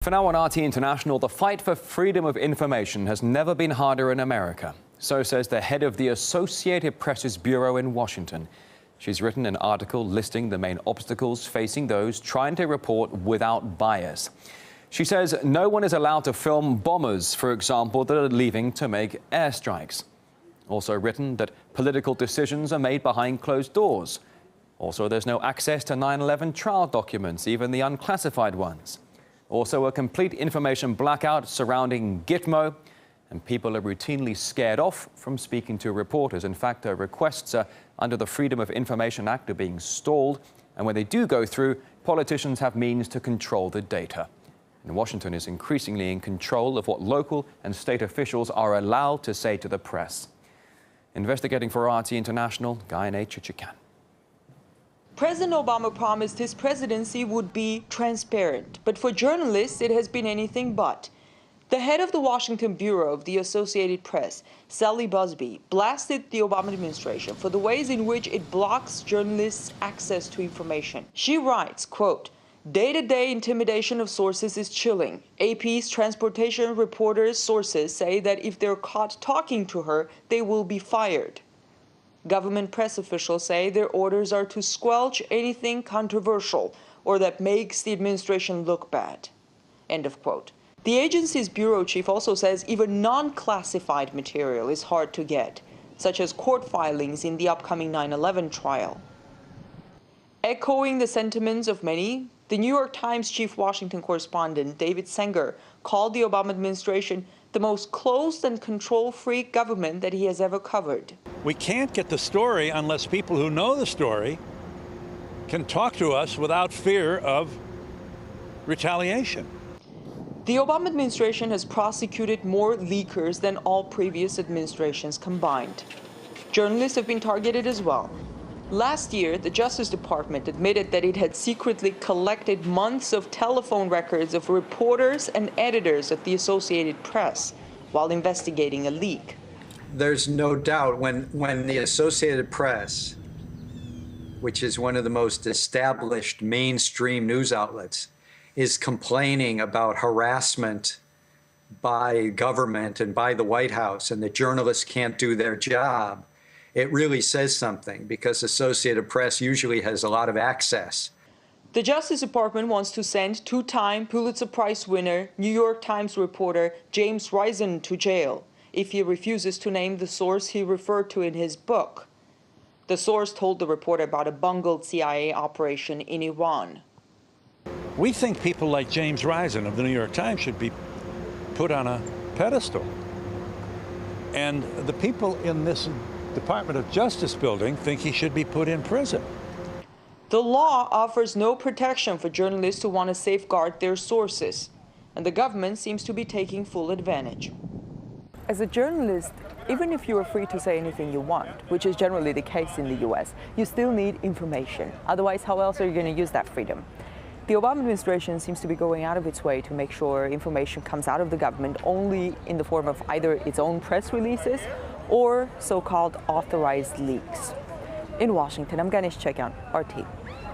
For now on RT International, the fight for freedom of information has never been harder in America. So says the head of the Associated Press's bureau in Washington. She's written an article listing the main obstacles facing those trying to report without bias. She says no one is allowed to film bombers, for example, that are leaving to make airstrikes. Also written that political decisions are made behind closed doors. Also, there's no access to 9/11 trial documents, even the unclassified ones. Also, a complete information blackout surrounding Gitmo, and people are routinely scared off from speaking to reporters. In fact, requests under the Freedom of Information Act are being stalled, and when they do go through, politicians have means to control the data. And Washington is increasingly in control of what local and state officials are allowed to say to the press. Investigating for RT International, Guy Chichikan. President Obama promised his presidency would be transparent, but for journalists, it has been anything but. The head of the Washington bureau of the Associated Press, Sally Busby, blasted the Obama administration for the ways in which it blocks journalists' access to information. She writes, quote, "Day-to-day intimidation of sources is chilling. AP's transportation reporters' sources say that if they're caught talking to her, they will be fired. Government press officials say their orders are to squelch anything controversial or that makes the administration look bad." End of quote. The agency's bureau chief also says even non-classified material is hard to get, such as court filings in the upcoming 9/11 trial. Echoing the sentiments of many, the New York Times chief Washington correspondent David Sanger called the Obama administration the most closed and control-freak government that he has ever covered. We can't get the story unless people who know the story can talk to us without fear of retaliation. The Obama administration has prosecuted more leakers than all previous administrations combined. Journalists have been targeted as well. Last year, the Justice Department admitted that it had secretly collected months of telephone records of reporters and editors at the Associated Press while investigating a leak. There's no doubt when the Associated Press, which is one of the most established mainstream news outlets, is complaining about harassment by government and by the White House, and the journalists can't do their job, it really says something, because Associated Press usually has a lot of access. The Justice Department wants to send two-time Pulitzer Prize winner, New York Times reporter James Risen to jail if he refuses to name the source he referred to in his book. The source told the reporter about a bungled CIA operation in Iran. We think people like James Risen of the New York Times should be put on a pedestal. And the people in this Department of Justice building think he should be put in prison. The law offers no protection for journalists who want to safeguard their sources, and the government seems to be taking full advantage. As a journalist, even if you are free to say anything you want, which is generally the case in the US, you still need information. Otherwise, how else are you going to use that freedom? The Obama administration seems to be going out of its way to make sure information comes out of the government only in the form of either its own press releases or so-called authorized leaks. In Washington, I'm Guy Chichikan, RT.